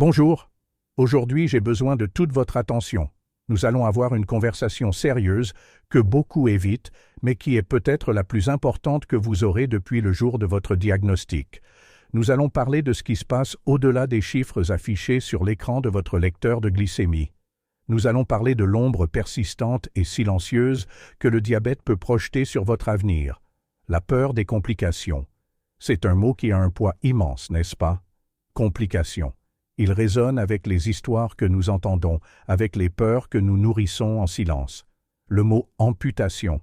Bonjour. Aujourd'hui, j'ai besoin de toute votre attention. Nous allons avoir une conversation sérieuse que beaucoup évitent, mais qui est peut-être la plus importante que vous aurez depuis le jour de votre diagnostic. Nous allons parler de ce qui se passe au-delà des chiffres affichés sur l'écran de votre lecteur de glycémie. Nous allons parler de l'ombre persistante et silencieuse que le diabète peut projeter sur votre avenir. La peur des complications. C'est un mot qui a un poids immense, n'est-ce pas? Complications. Il résonne avec les histoires que nous entendons, avec les peurs que nous nourrissons en silence. Le mot amputation,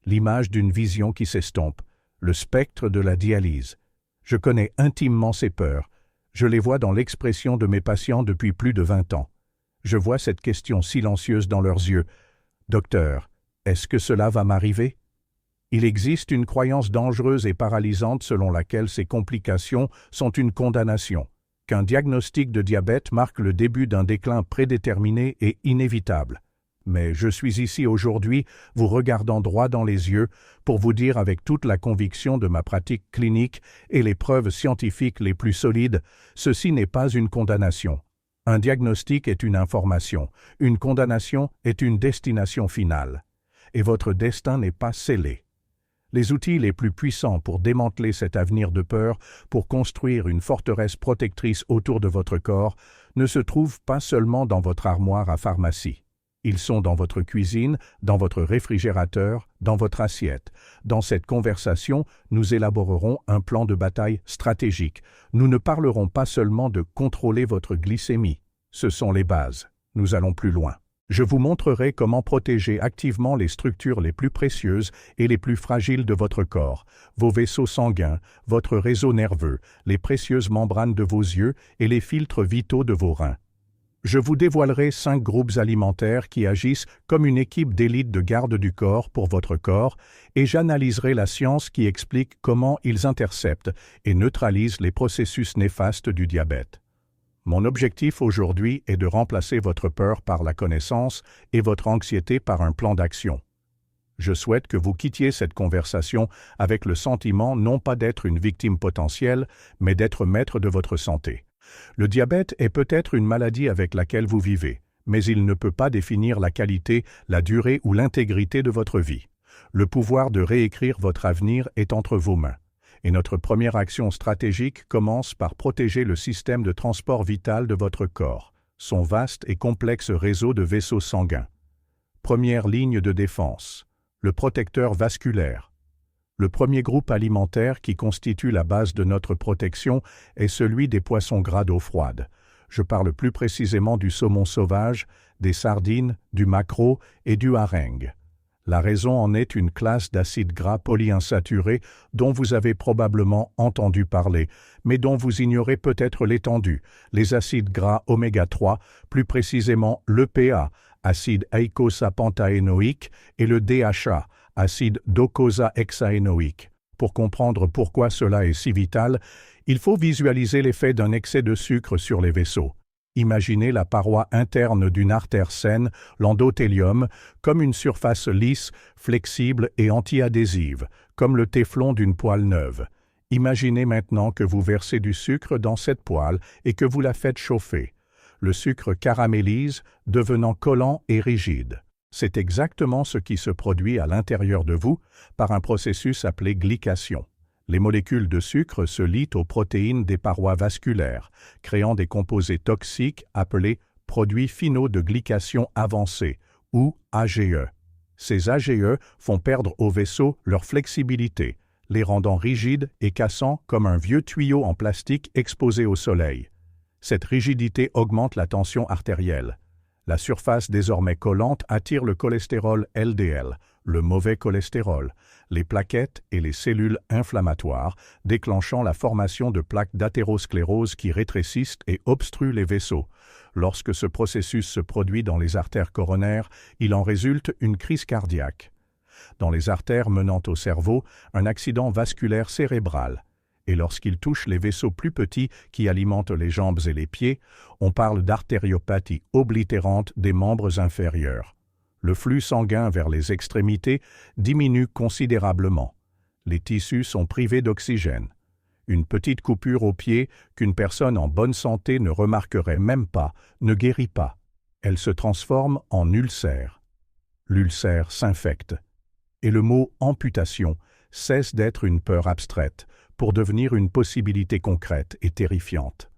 l'image d'une vision qui s'estompe, le spectre de la dialyse. Je connais intimement ces peurs. Je les vois dans l'expression de mes patients depuis plus de 20 ans. Je vois cette question silencieuse dans leurs yeux. « Docteur, est-ce que cela va m'arriver ?» Il existe une croyance dangereuse et paralysante selon laquelle ces complications sont une condamnation, qu'un diagnostic de diabète marque le début d'un déclin prédéterminé et inévitable. Mais je suis ici aujourd'hui, vous regardant droit dans les yeux, pour vous dire avec toute la conviction de ma pratique clinique et les preuves scientifiques les plus solides, ceci n'est pas une condamnation. Un diagnostic est une information, une condamnation est une destination finale. Et votre destin n'est pas scellé. Les outils les plus puissants pour démanteler cet avenir de peur, pour construire une forteresse protectrice autour de votre corps, ne se trouvent pas seulement dans votre armoire à pharmacie. Ils sont dans votre cuisine, dans votre réfrigérateur, dans votre assiette. Dans cette conversation, nous élaborerons un plan de bataille stratégique. Nous ne parlerons pas seulement de contrôler votre glycémie. Ce sont les bases. Nous allons plus loin. Je vous montrerai comment protéger activement les structures les plus précieuses et les plus fragiles de votre corps, vos vaisseaux sanguins, votre réseau nerveux, les précieuses membranes de vos yeux et les filtres vitaux de vos reins. Je vous dévoilerai 5 groupes alimentaires qui agissent comme une équipe d'élite de garde du corps pour votre corps et j'analyserai la science qui explique comment ils interceptent et neutralisent les processus néfastes du diabète. Mon objectif aujourd'hui est de remplacer votre peur par la connaissance et votre anxiété par un plan d'action. Je souhaite que vous quittiez cette conversation avec le sentiment non pas d'être une victime potentielle, mais d'être maître de votre santé. Le diabète est peut-être une maladie avec laquelle vous vivez, mais il ne peut pas définir la qualité, la durée ou l'intégrité de votre vie. Le pouvoir de réécrire votre avenir est entre vos mains. Et notre première action stratégique commence par protéger le système de transport vital de votre corps, son vaste et complexe réseau de vaisseaux sanguins. Première ligne de défense, le protecteur vasculaire. Le premier groupe alimentaire qui constitue la base de notre protection est celui des poissons gras d'eau froide. Je parle plus précisément du saumon sauvage, des sardines, du maquereau et du hareng. La raison en est une classe d'acides gras polyinsaturés dont vous avez probablement entendu parler, mais dont vous ignorez peut-être l'étendue, les acides gras oméga 3, plus précisément l'EPA, acide eicosapentaénoïque, et le DHA, acide docosahexaénoïque. Pour comprendre pourquoi cela est si vital, il faut visualiser l'effet d'un excès de sucre sur les vaisseaux. Imaginez la paroi interne d'une artère saine, l'endothélium, comme une surface lisse, flexible et anti-adhésive, comme le téflon d'une poêle neuve. Imaginez maintenant que vous versez du sucre dans cette poêle et que vous la faites chauffer. Le sucre caramélise, devenant collant et rigide. C'est exactement ce qui se produit à l'intérieur de vous par un processus appelé glycation. Les molécules de sucre se lient aux protéines des parois vasculaires, créant des composés toxiques appelés produits finaux de glycation avancée, ou AGE. Ces AGE font perdre aux vaisseaux leur flexibilité, les rendant rigides et cassants comme un vieux tuyau en plastique exposé au soleil. Cette rigidité augmente la tension artérielle. La surface désormais collante attire le cholestérol LDL, le mauvais cholestérol, les plaquettes et les cellules inflammatoires, déclenchant la formation de plaques d'athérosclérose qui rétrécissent et obstruent les vaisseaux. Lorsque ce processus se produit dans les artères coronaires, il en résulte une crise cardiaque. Dans les artères menant au cerveau, un accident vasculaire cérébral. Et lorsqu'il touche les vaisseaux plus petits qui alimentent les jambes et les pieds, on parle d'artériopathie oblitérante des membres inférieurs. Le flux sanguin vers les extrémités diminue considérablement. Les tissus sont privés d'oxygène. Une petite coupure au pied qu'une personne en bonne santé ne remarquerait même pas, ne guérit pas. Elle se transforme en ulcère. L'ulcère s'infecte. Et le mot amputation cesse d'être une peur abstraite pour devenir une possibilité concrète et terrifiante.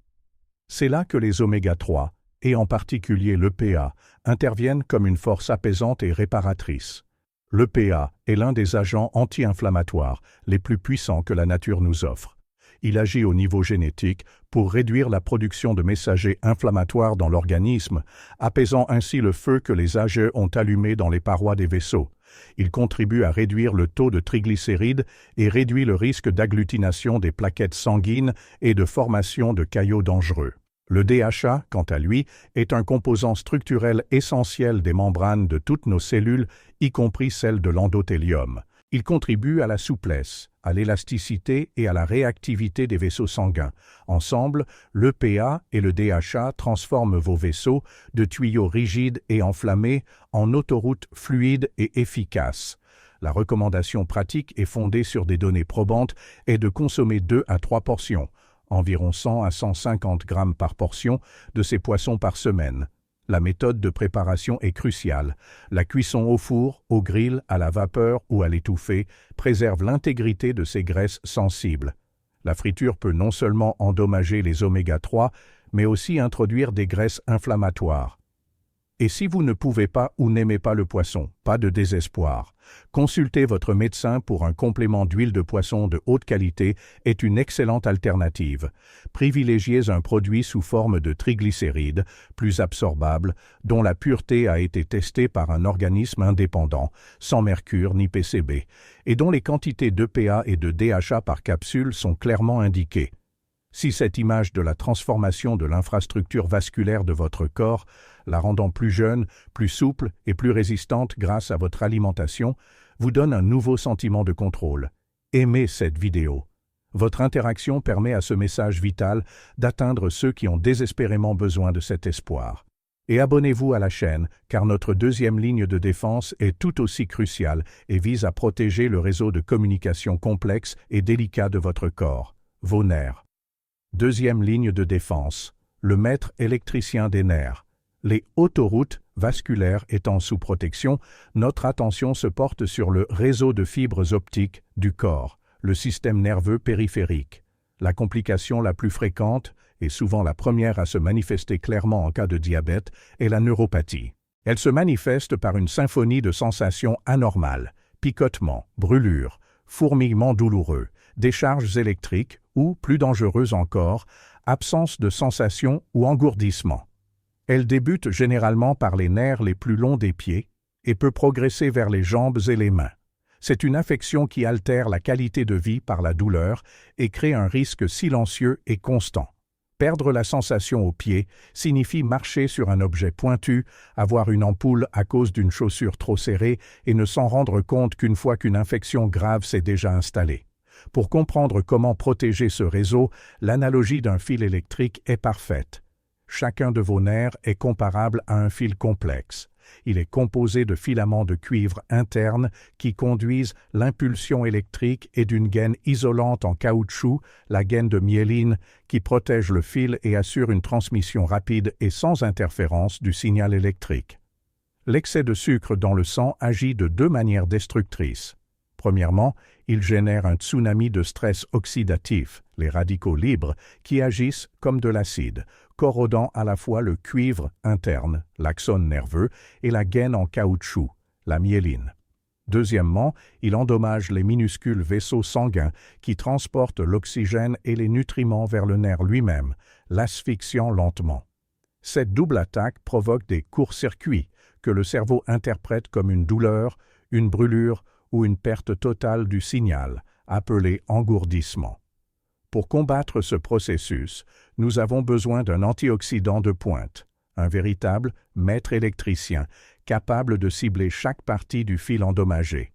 C'est là que les oméga-3, et en particulier l'EPA, interviennent comme une force apaisante et réparatrice. L'EPA est l'un des agents anti-inflammatoires les plus puissants que la nature nous offre. Il agit au niveau génétique pour réduire la production de messagers inflammatoires dans l'organisme, apaisant ainsi le feu que les âgeux ont allumé dans les parois des vaisseaux. Il contribue à réduire le taux de triglycérides et réduit le risque d'agglutination des plaquettes sanguines et de formation de caillots dangereux. Le DHA, quant à lui, est un composant structurel essentiel des membranes de toutes nos cellules, y compris celles de l'endothélium. Il contribue à la souplesse, à l'élasticité et à la réactivité des vaisseaux sanguins. Ensemble, l'EPA et le DHA transforment vos vaisseaux de tuyaux rigides et enflammés en autoroutes fluides et efficaces. La recommandation pratique est fondée sur des données probantes et de consommer 2 à 3 portions, environ 100 à 150 grammes par portion, de ces poissons par semaine. La méthode de préparation est cruciale. La cuisson au four, au grill, à la vapeur ou à l'étouffée préserve l'intégrité de ces graisses sensibles. La friture peut non seulement endommager les oméga-3, mais aussi introduire des graisses inflammatoires. Et si vous ne pouvez pas ou n'aimez pas le poisson, pas de désespoir. Consulter votre médecin pour un complément d'huile de poisson de haute qualité est une excellente alternative. Privilégiez un produit sous forme de triglycérides, plus absorbable, dont la pureté a été testée par un organisme indépendant, sans mercure ni PCB, et dont les quantités d'EPA et de DHA par capsule sont clairement indiquées. Si cette image de la transformation de l'infrastructure vasculaire de votre corps, la rendant plus jeune, plus souple et plus résistante grâce à votre alimentation, vous donne un nouveau sentiment de contrôle, aimez cette vidéo. Votre interaction permet à ce message vital d'atteindre ceux qui ont désespérément besoin de cet espoir. Et abonnez-vous à la chaîne, car notre deuxième ligne de défense est tout aussi cruciale et vise à protéger le réseau de communication complexe et délicat de votre corps, vos nerfs. Deuxième ligne de défense, le maître électricien des nerfs. Les autoroutes vasculaires étant sous protection, notre attention se porte sur le réseau de fibres optiques du corps, le système nerveux périphérique. La complication la plus fréquente, et souvent la première à se manifester clairement en cas de diabète, est la neuropathie. Elle se manifeste par une symphonie de sensations anormales, picotements, brûlures, fourmillements douloureux, décharges électriques ou, plus dangereuses encore, absence de sensation ou engourdissement. Elle débute généralement par les nerfs les plus longs des pieds et peut progresser vers les jambes et les mains. C'est une affection qui altère la qualité de vie par la douleur et crée un risque silencieux et constant. Perdre la sensation aux pieds signifie marcher sur un objet pointu, avoir une ampoule à cause d'une chaussure trop serrée et ne s'en rendre compte qu'une fois qu'une infection grave s'est déjà installée. Pour comprendre comment protéger ce réseau, l'analogie d'un fil électrique est parfaite. Chacun de vos nerfs est comparable à un fil complexe. Il est composé de filaments de cuivre internes qui conduisent l'impulsion électrique et d'une gaine isolante en caoutchouc, la gaine de myéline, qui protège le fil et assure une transmission rapide et sans interférence du signal électrique. L'excès de sucre dans le sang agit de 2 manières destructrices. Premièrement, il génère un tsunami de stress oxydatif, les radicaux libres, qui agissent comme de l'acide, corrodant à la fois le cuivre interne, l'axone nerveux, et la gaine en caoutchouc, la myéline. Deuxièmement, il endommage les minuscules vaisseaux sanguins qui transportent l'oxygène et les nutriments vers le nerf lui-même, l'asphyxiant lentement. Cette double attaque provoque des courts-circuits que le cerveau interprète comme une douleur, une brûlure ou une perte totale du signal, appelé engourdissement. Pour combattre ce processus, nous avons besoin d'un antioxydant de pointe, un véritable maître électricien, capable de cibler chaque partie du fil endommagé.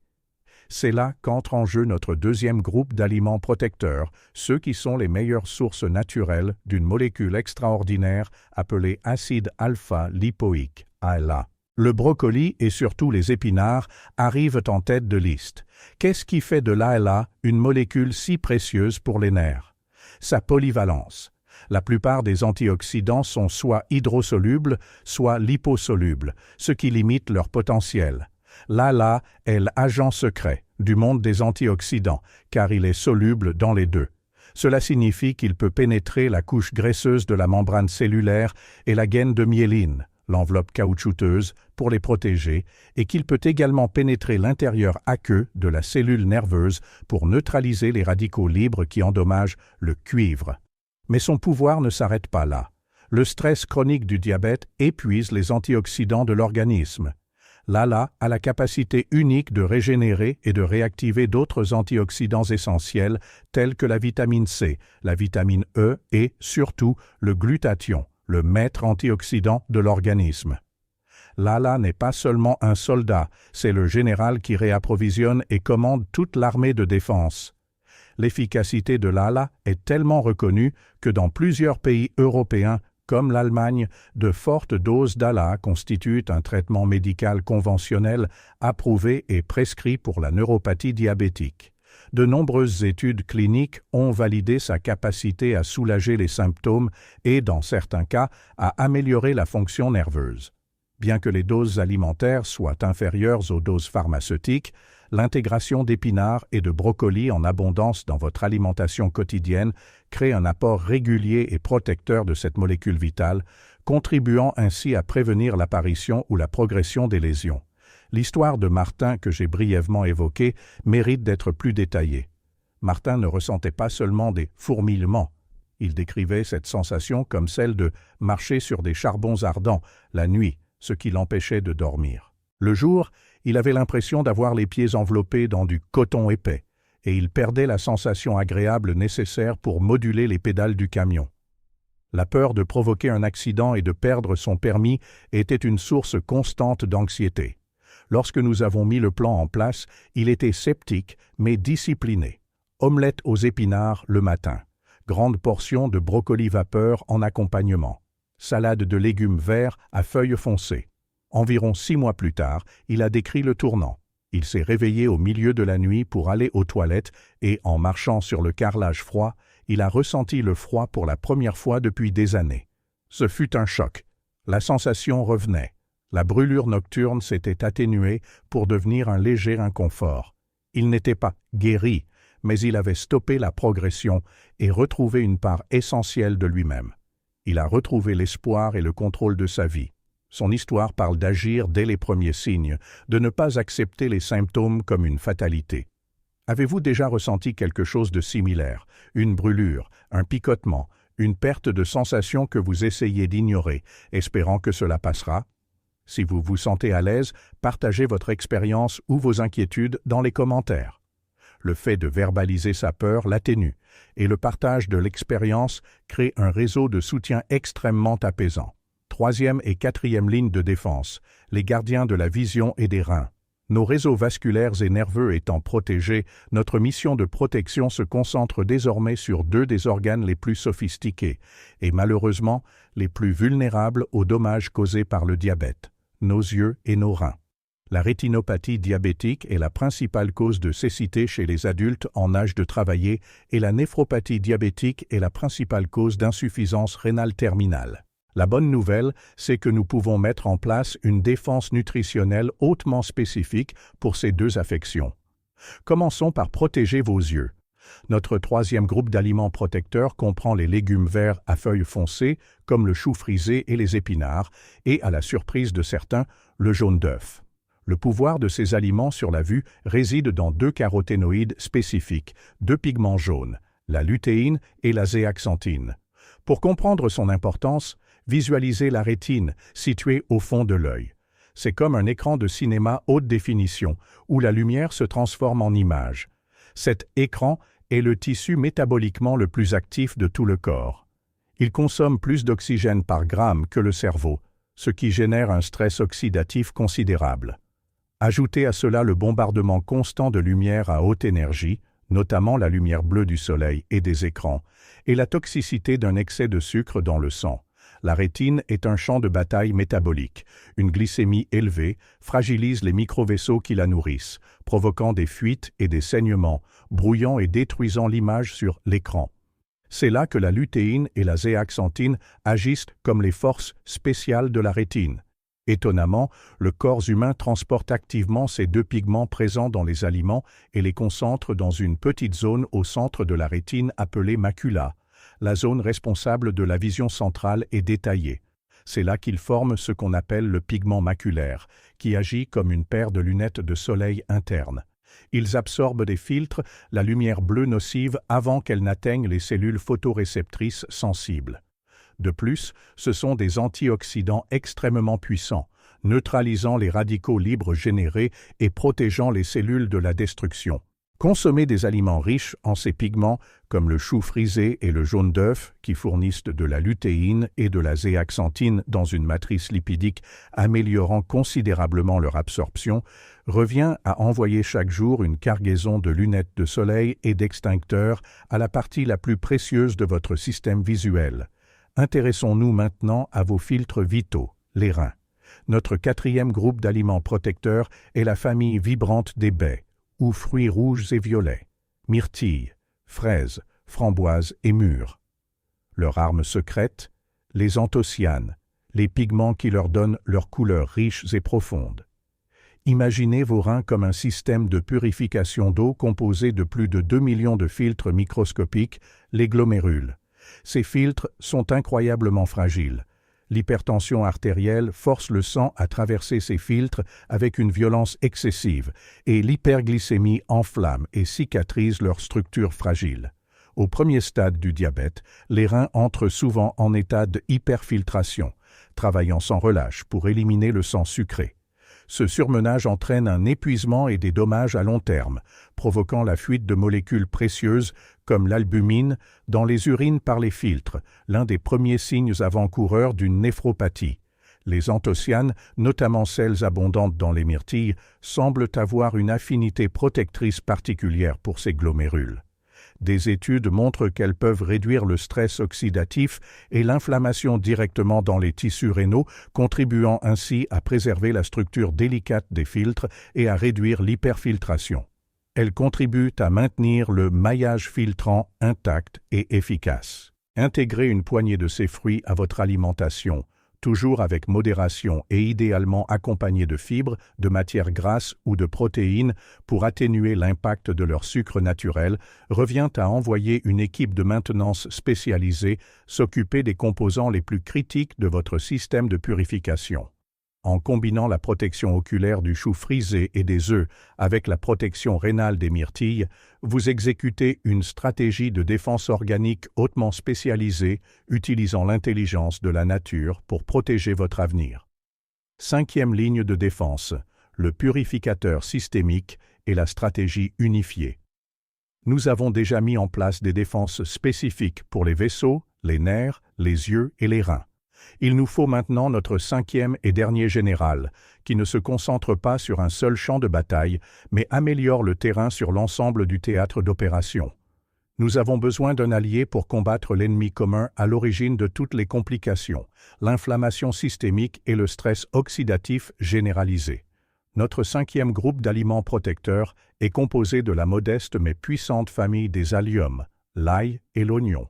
C'est là qu'entre en jeu notre deuxième groupe d'aliments protecteurs, ceux qui sont les meilleures sources naturelles d'une molécule extraordinaire appelée acide alpha-lipoïque, ALA. Le brocoli et surtout les épinards arrivent en tête de liste. Qu'est-ce qui fait de l'ALA une molécule si précieuse pour les nerfs? sa polyvalence. La plupart des antioxydants sont soit hydrosolubles, soit liposolubles, ce qui limite leur potentiel. L'ALA est l'agent secret du monde des antioxydants, car il est soluble dans les deux. Cela signifie qu'il peut pénétrer la couche graisseuse de la membrane cellulaire et la gaine de myéline, l'enveloppe caoutchouteuse, pour les protéger, et qu'il peut également pénétrer l'intérieur aqueux de la cellule nerveuse pour neutraliser les radicaux libres qui endommagent le cuivre. Mais son pouvoir ne s'arrête pas là. Le stress chronique du diabète épuise les antioxydants de l'organisme. L'ALA a la capacité unique de régénérer et de réactiver d'autres antioxydants essentiels tels que la vitamine C, la vitamine E et, surtout, le glutathion, le maître antioxydant de l'organisme. L'ALA n'est pas seulement un soldat, c'est le général qui réapprovisionne et commande toute l'armée de défense. L'efficacité de l'ALA est tellement reconnue que dans plusieurs pays européens, comme l'Allemagne, de fortes doses d'ALA constituent un traitement médical conventionnel approuvé et prescrit pour la neuropathie diabétique. De nombreuses études cliniques ont validé sa capacité à soulager les symptômes et, dans certains cas, à améliorer la fonction nerveuse. Bien que les doses alimentaires soient inférieures aux doses pharmaceutiques, l'intégration d'épinards et de brocolis en abondance dans votre alimentation quotidienne crée un apport régulier et protecteur de cette molécule vitale, contribuant ainsi à prévenir l'apparition ou la progression des lésions. L'histoire de Martin que j'ai brièvement évoquée mérite d'être plus détaillée. Martin ne ressentait pas seulement des fourmillements. Il décrivait cette sensation comme celle de marcher sur des charbons ardents la nuit, ce qui l'empêchait de dormir. Le jour, il avait l'impression d'avoir les pieds enveloppés dans du coton épais, et il perdait la sensation agréable nécessaire pour moduler les pédales du camion. La peur de provoquer un accident et de perdre son permis était une source constante d'anxiété. Lorsque nous avons mis le plan en place, il était sceptique, mais discipliné. Omelette aux épinards le matin. Grande portion de brocoli vapeur en accompagnement. Salade de légumes verts à feuilles foncées. Environ 6 mois plus tard, il a décrit le tournant. Il s'est réveillé au milieu de la nuit pour aller aux toilettes et, en marchant sur le carrelage froid, il a ressenti le froid pour la première fois depuis des années. Ce fut un choc. La sensation revenait. La brûlure nocturne s'était atténuée pour devenir un léger inconfort. Il n'était pas guéri, mais il avait stoppé la progression et retrouvé une part essentielle de lui-même. Il a retrouvé l'espoir et le contrôle de sa vie. Son histoire parle d'agir dès les premiers signes, de ne pas accepter les symptômes comme une fatalité. Avez-vous déjà ressenti quelque chose de similaire, une brûlure, un picotement, une perte de sensation que vous essayez d'ignorer, espérant que cela passera? Si vous vous sentez à l'aise, partagez votre expérience ou vos inquiétudes dans les commentaires. Le fait de verbaliser sa peur l'atténue, et le partage de l'expérience crée un réseau de soutien extrêmement apaisant. 3e et 4e ligne de défense, les gardiens de la vision et des reins. Nos réseaux vasculaires et nerveux étant protégés, notre mission de protection se concentre désormais sur 2 des organes les plus sophistiqués et malheureusement les plus vulnérables aux dommages causés par le diabète, nos yeux et nos reins. La rétinopathie diabétique est la principale cause de cécité chez les adultes en âge de travailler et la néphropathie diabétique est la principale cause d'insuffisance rénale terminale. La bonne nouvelle, c'est que nous pouvons mettre en place une défense nutritionnelle hautement spécifique pour ces 2 affections. Commençons par protéger vos yeux. Notre 3e groupe d'aliments protecteurs comprend les légumes verts à feuilles foncées, comme le chou frisé et les épinards, et, à la surprise de certains, le jaune d'œuf. Le pouvoir de ces aliments sur la vue réside dans 2 caroténoïdes spécifiques, 2 pigments jaunes, la lutéine et la zéaxanthine. Pour comprendre son importance, visualisez la rétine, située au fond de l'œil. C'est comme un écran de cinéma haute définition, où la lumière se transforme en image. Cet écran est le tissu métaboliquement le plus actif de tout le corps. Il consomme plus d'oxygène par gramme que le cerveau, ce qui génère un stress oxydatif considérable. Ajoutez à cela le bombardement constant de lumière à haute énergie, notamment la lumière bleue du soleil et des écrans, et la toxicité d'un excès de sucre dans le sang. La rétine est un champ de bataille métabolique. Une glycémie élevée fragilise les microvaisseaux qui la nourrissent, provoquant des fuites et des saignements, brouillant et détruisant l'image sur l'écran. C'est là que la lutéine et la zéaxanthine agissent comme les forces spéciales de la rétine. Étonnamment, le corps humain transporte activement ces deux pigments présents dans les aliments et les concentre dans une petite zone au centre de la rétine appelée macula, la zone responsable de la vision centrale et détaillée. C'est là qu'ils forment ce qu'on appelle le pigment maculaire, qui agit comme une paire de lunettes de soleil internes. Ils absorbent des filtres, la lumière bleue nocive avant qu'elle n'atteigne les cellules photoréceptrices sensibles. De plus, ce sont des antioxydants extrêmement puissants, neutralisant les radicaux libres générés et protégeant les cellules de la destruction. Consommer des aliments riches en ces pigments, comme le chou frisé et le jaune d'œuf, qui fournissent de la lutéine et de la zéaxanthine dans une matrice lipidique améliorant considérablement leur absorption, revient à envoyer chaque jour une cargaison de lunettes de soleil et d'extincteurs à la partie la plus précieuse de votre système visuel. Intéressons-nous maintenant à vos filtres vitaux, les reins. Notre quatrième groupe d'aliments protecteurs est la famille vibrante des baies, ou fruits rouges et violets, myrtilles, fraises, framboises et mûres. Leur arme secrète, les anthocyanes, les pigments qui leur donnent leurs couleurs riches et profondes. Imaginez vos reins comme un système de purification d'eau composé de plus de 2 millions de filtres microscopiques, les glomérules. Ces filtres sont incroyablement fragiles. L'hypertension artérielle force le sang à traverser ces filtres avec une violence excessive et l'hyperglycémie enflamme et cicatrise leurs structures fragiles. Au premier stade du diabète, les reins entrent souvent en état de hyperfiltration, travaillant sans relâche pour éliminer le sang sucré. Ce surmenage entraîne un épuisement et des dommages à long terme, provoquant la fuite de molécules précieuses comme l'albumine dans les urines par les filtres, l'un des premiers signes avant-coureurs d'une néphropathie. Les anthocyanes, notamment celles abondantes dans les myrtilles, semblent avoir une affinité protectrice particulière pour ces glomérules. Des études montrent qu'elles peuvent réduire le stress oxydatif et l'inflammation directement dans les tissus rénaux, contribuant ainsi à préserver la structure délicate des filtres et à réduire l'hyperfiltration. Elles contribuent à maintenir le maillage filtrant intact et efficace. Intégrez une poignée de ces fruits à votre alimentation, toujours avec modération et idéalement accompagné de fibres, de matières grasses ou de protéines pour atténuer l'impact de leur sucre naturel, revient à envoyer une équipe de maintenance spécialisée s'occuper des composants les plus critiques de votre système de purification. En combinant la protection oculaire du chou frisé et des œufs avec la protection rénale des myrtilles, vous exécutez une stratégie de défense organique hautement spécialisée, utilisant l'intelligence de la nature pour protéger votre avenir. Cinquième ligne de défense, le purificateur systémique et la stratégie unifiée. Nous avons déjà mis en place des défenses spécifiques pour les vaisseaux, les nerfs, les yeux et les reins. Il nous faut maintenant notre cinquième et dernier général, qui ne se concentre pas sur un seul champ de bataille, mais améliore le terrain sur l'ensemble du théâtre d'opération. Nous avons besoin d'un allié pour combattre l'ennemi commun à l'origine de toutes les complications, l'inflammation systémique et le stress oxydatif généralisé. Notre cinquième groupe d'aliments protecteurs est composé de la modeste mais puissante famille des alliums, l'ail et l'oignon.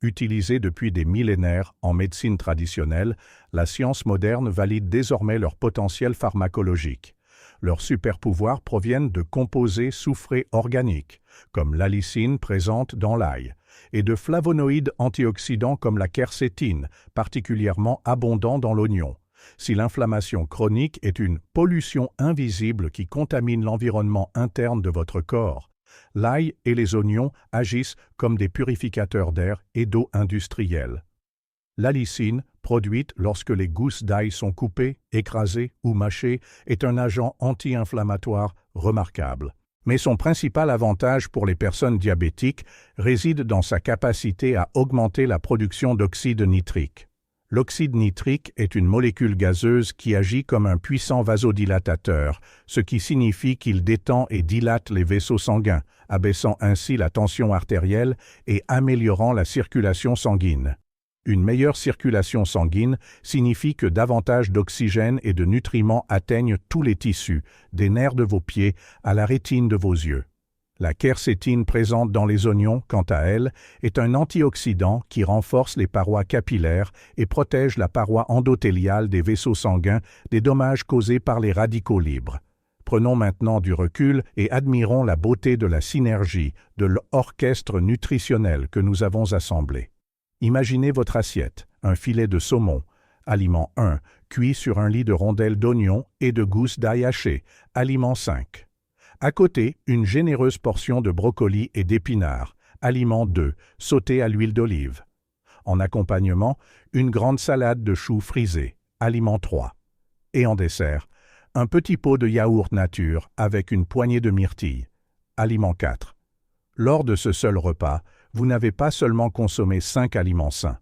Utilisés depuis des millénaires en médecine traditionnelle, la science moderne valide désormais leur potentiel pharmacologique. Leurs super-pouvoirs proviennent de composés soufrés organiques, comme l'allicine présente dans l'ail, et de flavonoïdes antioxydants comme la quercétine, particulièrement abondant dans l'oignon. Si l'inflammation chronique est une pollution invisible qui contamine l'environnement interne de votre corps, l'ail et les oignons agissent comme des purificateurs d'air et d'eau industriels. L'allicine, produite lorsque les gousses d'ail sont coupées, écrasées ou mâchées, est un agent anti-inflammatoire remarquable. Mais son principal avantage pour les personnes diabétiques réside dans sa capacité à augmenter la production d'oxyde nitrique. L'oxyde nitrique est une molécule gazeuse qui agit comme un puissant vasodilatateur, ce qui signifie qu'il détend et dilate les vaisseaux sanguins, abaissant ainsi la tension artérielle et améliorant la circulation sanguine. Une meilleure circulation sanguine signifie que davantage d'oxygène et de nutriments atteignent tous les tissus, des nerfs de vos pieds à la rétine de vos yeux. La quercétine présente dans les oignons, quant à elle, est un antioxydant qui renforce les parois capillaires et protège la paroi endothéliale des vaisseaux sanguins des dommages causés par les radicaux libres. Prenons maintenant du recul et admirons la beauté de la synergie de l'orchestre nutritionnel que nous avons assemblé. Imaginez votre assiette, un filet de saumon, aliment 1, cuit sur un lit de rondelles d'oignons et de gousses d'ail haché, aliment 5. À côté, une généreuse portion de brocoli et d'épinards, aliment 2, sauté à l'huile d'olive. En accompagnement, une grande salade de choux frisés, aliment 3. Et en dessert, un petit pot de yaourt nature avec une poignée de myrtilles, aliment 4. Lors de ce seul repas, vous n'avez pas seulement consommé 5 aliments sains.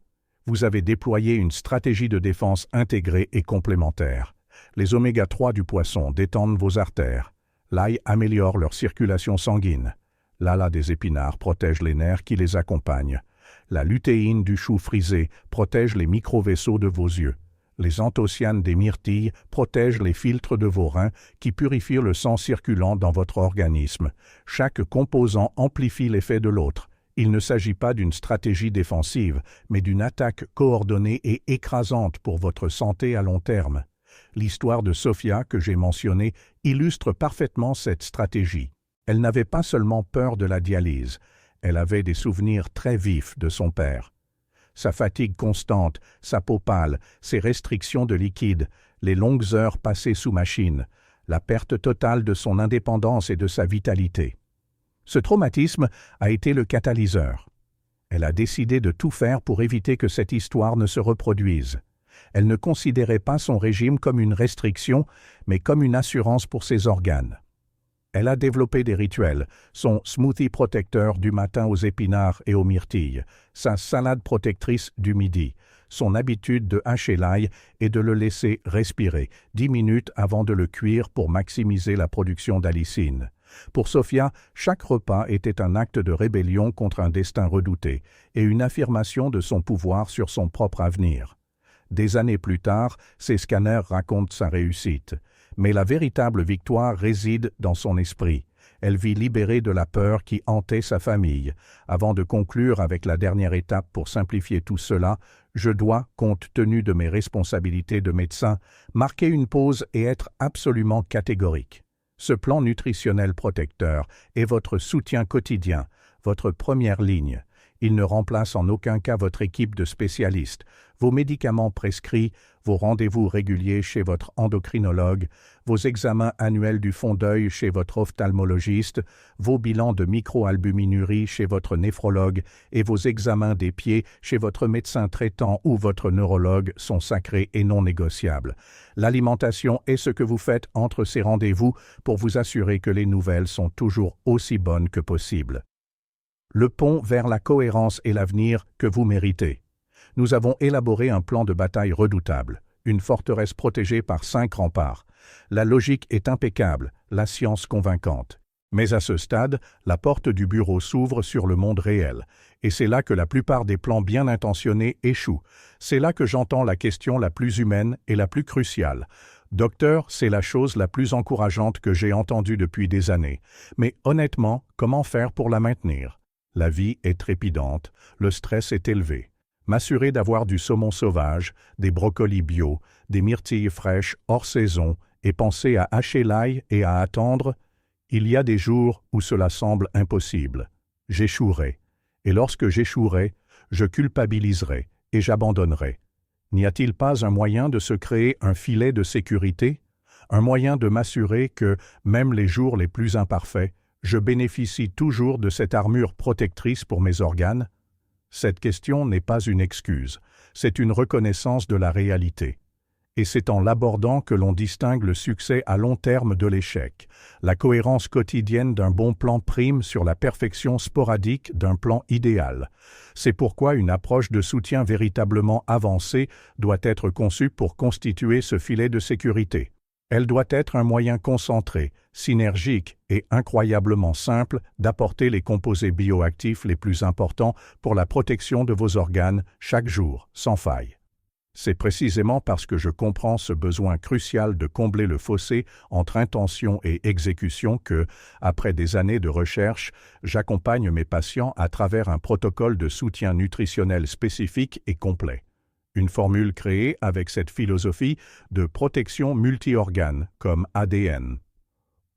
Vous avez déployé une stratégie de défense intégrée et complémentaire. Les oméga-3 du poisson détendent vos artères. L'ail améliore leur circulation sanguine. L'ala des épinards protège les nerfs qui les accompagnent. La lutéine du chou frisé protège les micro-vaisseaux de vos yeux. Les anthocyanes des myrtilles protègent les filtres de vos reins qui purifient le sang circulant dans votre organisme. Chaque composant amplifie l'effet de l'autre. Il ne s'agit pas d'une stratégie défensive, mais d'une attaque coordonnée et écrasante pour votre santé à long terme. L'histoire de Sophia que j'ai mentionnée illustre parfaitement cette stratégie. Elle n'avait pas seulement peur de la dialyse, elle avait des souvenirs très vifs de son père. Sa fatigue constante, sa peau pâle, ses restrictions de liquide, les longues heures passées sous machine, la perte totale de son indépendance et de sa vitalité. Ce traumatisme a été le catalyseur. Elle a décidé de tout faire pour éviter que cette histoire ne se reproduise. Elle ne considérait pas son régime comme une restriction, mais comme une assurance pour ses organes. Elle a développé des rituels, son smoothie protecteur du matin aux épinards et aux myrtilles, sa salade protectrice du midi, son habitude de hacher l'ail et de le laisser respirer 10 minutes avant de le cuire pour maximiser la production d'allicine. Pour Sophia, chaque repas était un acte de rébellion contre un destin redouté et une affirmation de son pouvoir sur son propre avenir. Des années plus tard, ses scanners racontent sa réussite. Mais la véritable victoire réside dans son esprit. Elle vit libérée de la peur qui hantait sa famille. Avant de conclure avec la dernière étape pour simplifier tout cela, je dois, compte tenu de mes responsabilités de médecin, marquer une pause et être absolument catégorique. Ce plan nutritionnel protecteur est votre soutien quotidien, votre première ligne. Il ne remplace en aucun cas votre équipe de spécialistes, vos médicaments prescrits, vos rendez-vous réguliers chez votre endocrinologue, vos examens annuels du fond d'œil chez votre ophtalmologiste, vos bilans de microalbuminurie chez votre néphrologue et vos examens des pieds chez votre médecin traitant ou votre neurologue sont sacrés et non négociables. L'alimentation est ce que vous faites entre ces rendez-vous pour vous assurer que les nouvelles sont toujours aussi bonnes que possible. Le pont vers la cohérence et l'avenir que vous méritez. Nous avons élaboré un plan de bataille redoutable, une forteresse protégée par 5 remparts. La logique est impeccable, la science convaincante. Mais à ce stade, la porte du bureau s'ouvre sur le monde réel, et c'est là que la plupart des plans bien intentionnés échouent. C'est là que j'entends la question la plus humaine et la plus cruciale. Docteur, c'est la chose la plus encourageante que j'ai entendue depuis des années. Mais honnêtement, comment faire pour la maintenir? La vie est trépidante, le stress est élevé. M'assurer d'avoir du saumon sauvage, des brocolis bio, des myrtilles fraîches hors saison et penser à hacher l'ail et à attendre, il y a des jours où cela semble impossible. J'échouerai. Et lorsque j'échouerai, je culpabiliserai et j'abandonnerai. N'y a-t-il pas un moyen de se créer un filet de sécurité? Un moyen de m'assurer que, même les jours les plus imparfaits, je bénéficie toujours de cette armure protectrice pour mes organes? Cette question n'est pas une excuse, c'est une reconnaissance de la réalité. Et c'est en l'abordant que l'on distingue le succès à long terme de l'échec. La cohérence quotidienne d'un bon plan prime sur la perfection sporadique d'un plan idéal. C'est pourquoi une approche de soutien véritablement avancée doit être conçue pour constituer ce filet de sécurité. Elle doit être un moyen concentré, synergique et incroyablement simple d'apporter les composés bioactifs les plus importants pour la protection de vos organes chaque jour, sans faille. C'est précisément parce que je comprends ce besoin crucial de combler le fossé entre intention et exécution que, après des années de recherche, j'accompagne mes patients à travers un protocole de soutien nutritionnel spécifique et complet. Une formule créée avec cette philosophie de protection multi-organes, comme ADN.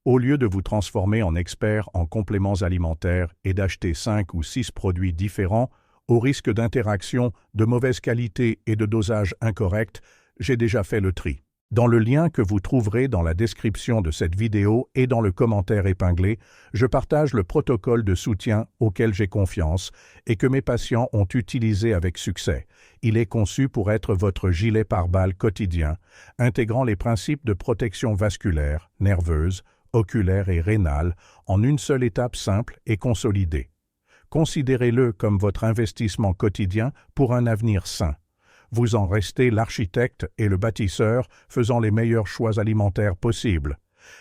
Au lieu de vous transformer en expert en compléments alimentaires et d'acheter 5 ou 6 produits différents, au risque d'interactions de mauvaise qualité et de dosage incorrect, j'ai déjà fait le tri. Dans le lien que vous trouverez dans la description de cette vidéo et dans le commentaire épinglé, je partage le protocole de soutien auquel j'ai confiance et que mes patients ont utilisé avec succès. Il est conçu pour être votre gilet pare-balles quotidien, intégrant les principes de protection vasculaire, nerveuse, oculaire et rénale en une seule étape simple et consolidée. Considérez-le comme votre investissement quotidien pour un avenir sain. Vous en restez l'architecte et le bâtisseur faisant les meilleurs choix alimentaires possibles.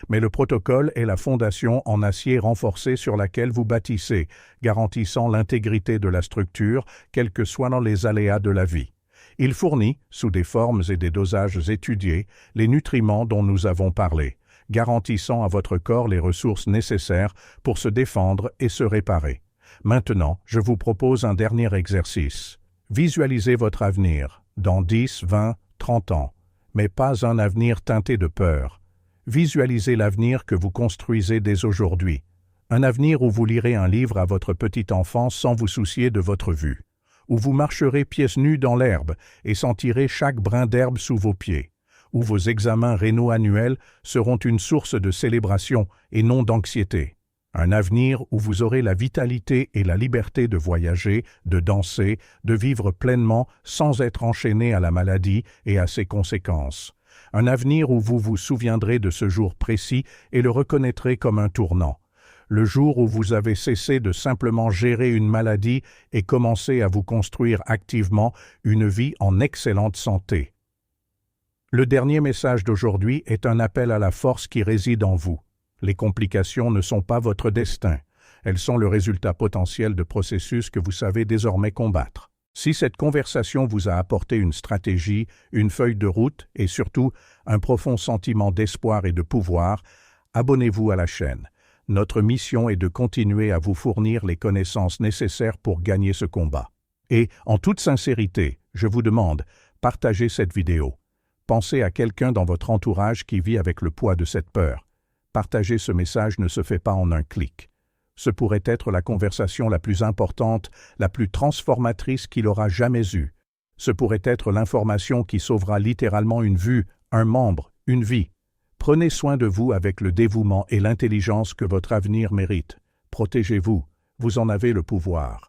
Mais le protocole est la fondation en acier renforcé sur laquelle vous bâtissez, garantissant l'intégrité de la structure, quels que soient les aléas de la vie. Il fournit, sous des formes et des dosages étudiés, les nutriments dont nous avons parlé, garantissant à votre corps les ressources nécessaires pour se défendre et se réparer. Maintenant, je vous propose un dernier exercice. Visualisez votre avenir, dans 10, 20, 30 ans, mais pas un avenir teinté de peur. Visualisez l'avenir que vous construisez dès aujourd'hui. Un avenir où vous lirez un livre à votre petite enfance sans vous soucier de votre vue. Où vous marcherez pieds nus dans l'herbe et sentirez chaque brin d'herbe sous vos pieds. Où vos examens rénaux annuels seront une source de célébration et non d'anxiété. Un avenir où vous aurez la vitalité et la liberté de voyager, de danser, de vivre pleinement sans être enchaîné à la maladie et à ses conséquences. Un avenir où vous vous souviendrez de ce jour précis et le reconnaîtrez comme un tournant. Le jour où vous avez cessé de simplement gérer une maladie et commencé à vous construire activement une vie en excellente santé. Le dernier message d'aujourd'hui est un appel à la force qui réside en vous. Les complications ne sont pas votre destin. Elles sont le résultat potentiel de processus que vous savez désormais combattre. Si cette conversation vous a apporté une stratégie, une feuille de route et surtout un profond sentiment d'espoir et de pouvoir, abonnez-vous à la chaîne. Notre mission est de continuer à vous fournir les connaissances nécessaires pour gagner ce combat. Et, en toute sincérité, je vous demande, partagez cette vidéo. Pensez à quelqu'un dans votre entourage qui vit avec le poids de cette peur. Partager ce message ne se fait pas en un clic. Ce pourrait être la conversation la plus importante, la plus transformatrice qu'il aura jamais eue. Ce pourrait être l'information qui sauvera littéralement une vue, un membre, une vie. Prenez soin de vous avec le dévouement et l'intelligence que votre avenir mérite. Protégez-vous, vous en avez le pouvoir.